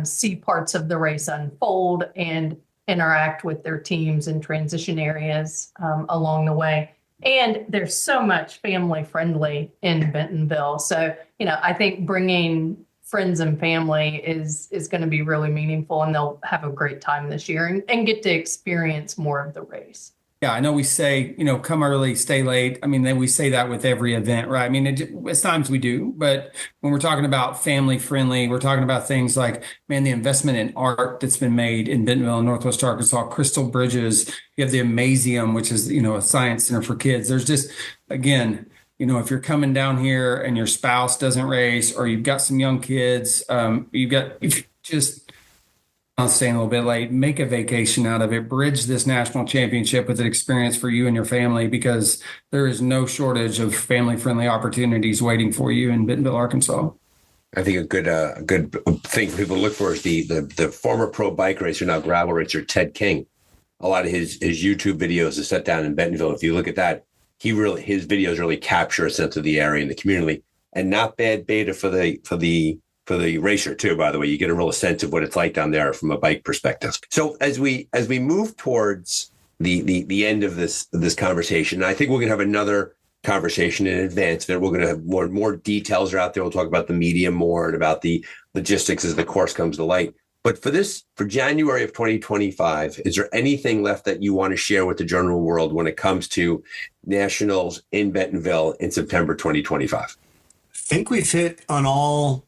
see parts of the race unfold and interact with their teams in transition areas along the way. And there's so much family friendly in Bentonville. So, I think bringing friends and family is going to be really meaningful, and they'll have a great time this year and get to experience more of the race. Yeah, I know we say, come early, stay late. I mean, then we say that with every event, right? I mean, at times we do, but when we're talking about family friendly, we're talking about things like, man, the investment in art that's been made in Bentonville and Northwest Arkansas, Crystal Bridges, you have the Amazium, which is, a science center for kids. There's just, again, if you're coming down here and your spouse doesn't race, or you've got some young kids, I'll stay a little bit late, make a vacation out of it, bridge this national championship with an experience for you and your family, because there is no shortage of family-friendly opportunities waiting for you in Bentonville, Arkansas. I think a good thing for people to look for is the former pro bike racer, now gravel racer, Ted King. A lot of his YouTube videos are set down in Bentonville. If you look at that, his videos really capture a sense of the area and the community, and not bad beta for the racer too, by the way. You get a real sense of what it's like down there from a bike perspective. So as we move towards the end of this conversation, I think we're going to have another conversation in advance that we're going to have more details are out there. We'll talk about the medium more and about the logistics as the course comes to light. But for January of 2025, is there anything left that you want to share with the general world when it comes to nationals in Bentonville in September 2025? I think we've hit on all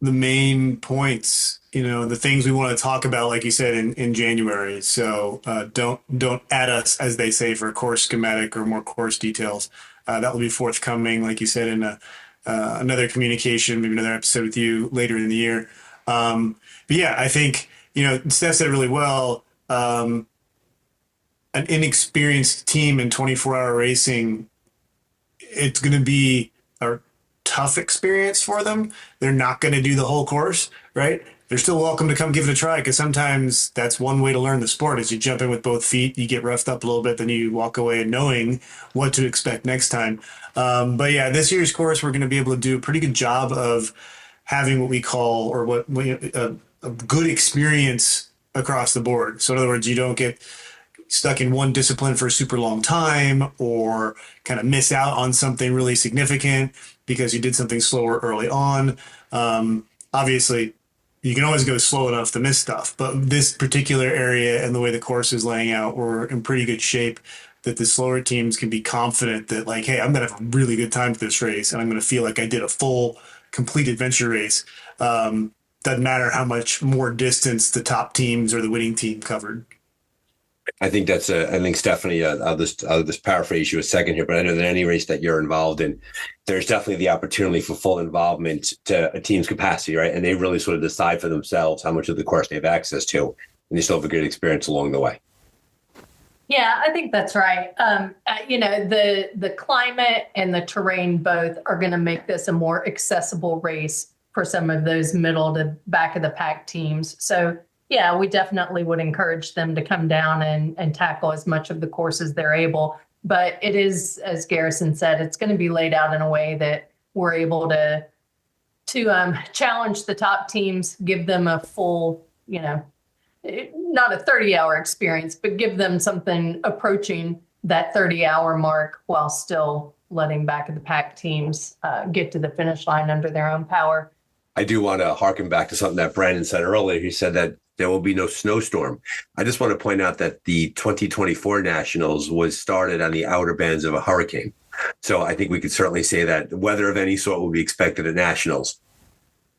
the main points, the things we want to talk about, like you said, in January. So don't add us, as they say, for a course schematic or more course details. That will be forthcoming, like you said, in another communication, maybe another episode with you later in the year. But yeah, I think, Steph said it really well. An inexperienced team in 24-hour racing, it's going to be a tough experience for them. They're not going to do the whole course, right? They're still welcome to come give it a try, because sometimes that's one way to learn the sport is you jump in with both feet, you get roughed up a little bit, then you walk away knowing what to expect next time. But yeah, this year's course, we're going to be able to do a pretty good job of having what we call, or a good experience across the board. So in other words, you don't get stuck in one discipline for a super long time, or kind of miss out on something really significant because you did something slower early on. Obviously, you can always go slow enough to miss stuff, but this particular area and the way the course is laying out, we're in pretty good shape that the slower teams can be confident that, like, hey, I'm going to have a really good time at this race, and I'm going to feel like I did a full, complete adventure race. Doesn't matter how much more distance the top teams or the winning team covered. I think Stephanie, I'll just paraphrase you a second here, but I know that any race that you're involved in, there's definitely the opportunity for full involvement to a team's capacity, right? And they really sort of decide for themselves how much of the course they have access to, and they still have a good experience along the way. Yeah, I think that's right. The climate and the terrain both are going to make this a more accessible race for some of those middle to back of the pack teams. So yeah, we definitely would encourage them to come down and tackle as much of the course as they're able. But it is, as Garrison said, it's going to be laid out in a way that we're able to challenge the top teams, give them a full, not a 30-hour experience, but give them something approaching that 30-hour mark while still letting back of the pack teams get to the finish line under their own power. I do want to harken back to something that Brannon said earlier. He said that there will be no snowstorm. I just want to point out that the 2024 Nationals was started on the outer bands of a hurricane. So I think we could certainly say that weather of any sort will be expected at Nationals.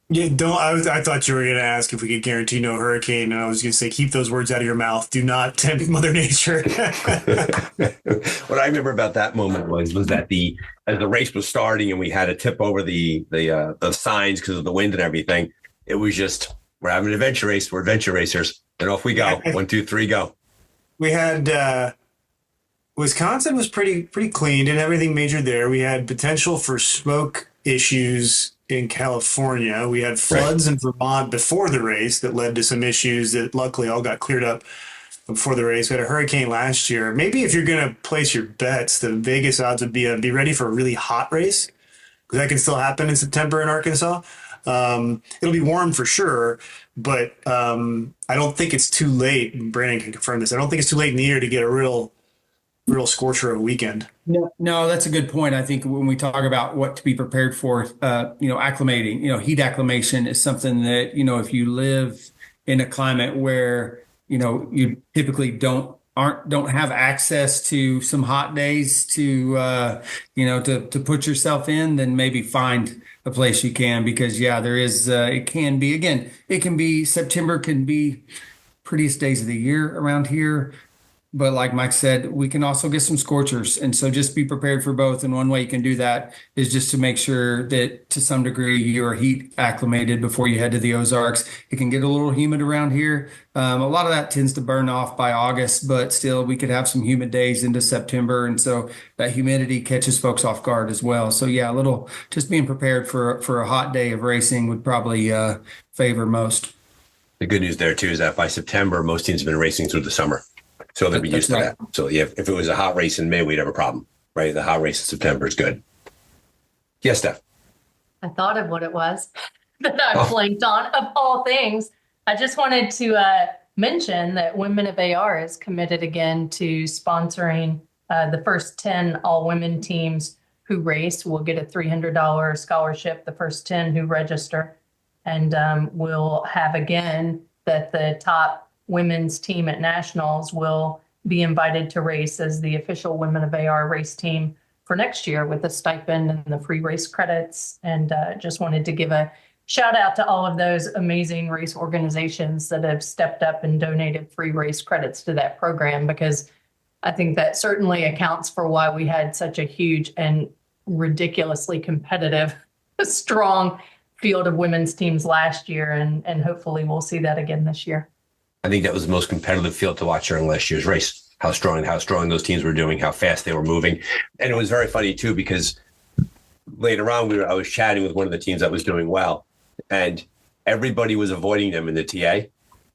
Yeah, I thought you were going to ask if we could guarantee no hurricane, and I was going to say, keep those words out of your mouth. Do not tempt Mother Nature. What I remember about that moment was that as the race was starting and we had to tip over the signs because of the wind and everything, it was just, we're having an adventure race. We're adventure racers, and off we go. 1, 2, 3, go. We had Wisconsin was pretty clean, didn't have anything major there. We had potential for smoke issues in California. We had floods in Vermont before the race that led to some issues that luckily all got cleared up before the race. We had a hurricane last year. Maybe if you're going to place your bets, the Vegas odds would be ready for a really hot race, because that can still happen in September in Arkansas. It'll be warm for sure, but I don't think it's too late. Brannon can confirm this. I don't think it's too late in the year to get a real real scorcher of a weekend. No, that's a good point. I think when we talk about what to be prepared for, acclimating, heat acclimation is something that, if you live in a climate where, you typically don't have access to some hot days to put yourself in, then maybe find a place you can, because there is, it can be September can be prettiest days of the year around here. But like Mike said, we can also get some scorchers. And so just be prepared for both. And one way you can do that is just to make sure that to some degree you are heat acclimated before you head to the Ozarks. It can get a little humid around here. A lot of that tends to burn off by August, but still we could have some humid days into September. And so that humidity catches folks off guard as well. So just being prepared for a hot day of racing would probably favor most. The good news there too is that by September, most teams have been racing through the summer. So they'll be used to that. So if it was a hot race in May, we'd have a problem, right? The hot race in September is good. Yes, Steph. I thought of what it was that I blanked on, of all things. I just wanted to mention that Women of AR is committed again to sponsoring the first 10 all-women teams who race. Will get a $300 scholarship, the first 10 who register. And we'll have again that the top women's team at nationals will be invited to race as the official Women of AR race team for next year with a stipend and the free race credits. And just wanted to give a shout out to all of those amazing race organizations that have stepped up and donated free race credits to that program, because I think that certainly accounts for why we had such a huge and ridiculously competitive, strong field of women's teams last year. And hopefully we'll see that again this year. I think that was the most competitive field to watch during last year's race. How strong those teams were doing, how fast they were moving. And it was very funny too, because later on I was chatting with one of the teams that was doing well, and everybody was avoiding them in the TA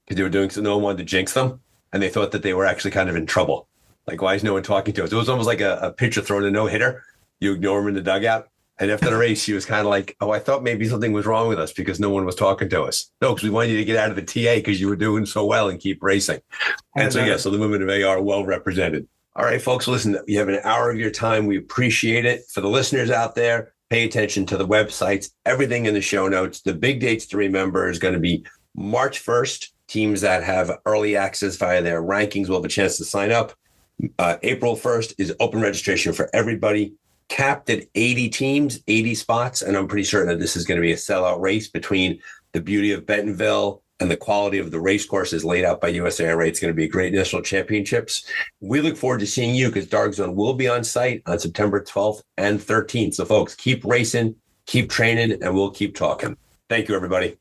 because they were doing so no one wanted to jinx them, and they thought that they were actually kind of in trouble. Like, why is no one talking to us? It was almost like a pitcher throwing a no-hitter. You ignore him in the dugout. And after the race, she was kind of like, I thought maybe something was wrong with us because no one was talking to us. No, because we wanted you to get out of the TA because you were doing so well and keep racing. And so the Women of AR are well represented. All right, folks, listen, you have an hour of your time. We appreciate it. For the listeners out there, pay attention to the websites, everything in the show notes. The big dates to remember is going to be March 1st. Teams that have early access via their rankings will have a chance to sign up. April 1st is open registration for everybody. Capped at 80 teams, 80 spots, and I'm pretty certain that this is going to be a sellout race between the beauty of Bentonville and the quality of the race courses laid out by USARA. It's going to be a great national championships. We look forward to seeing you because Dark Zone will be on site on September 12th and 13th. So, folks, keep racing, keep training, and we'll keep talking. Thank you, everybody.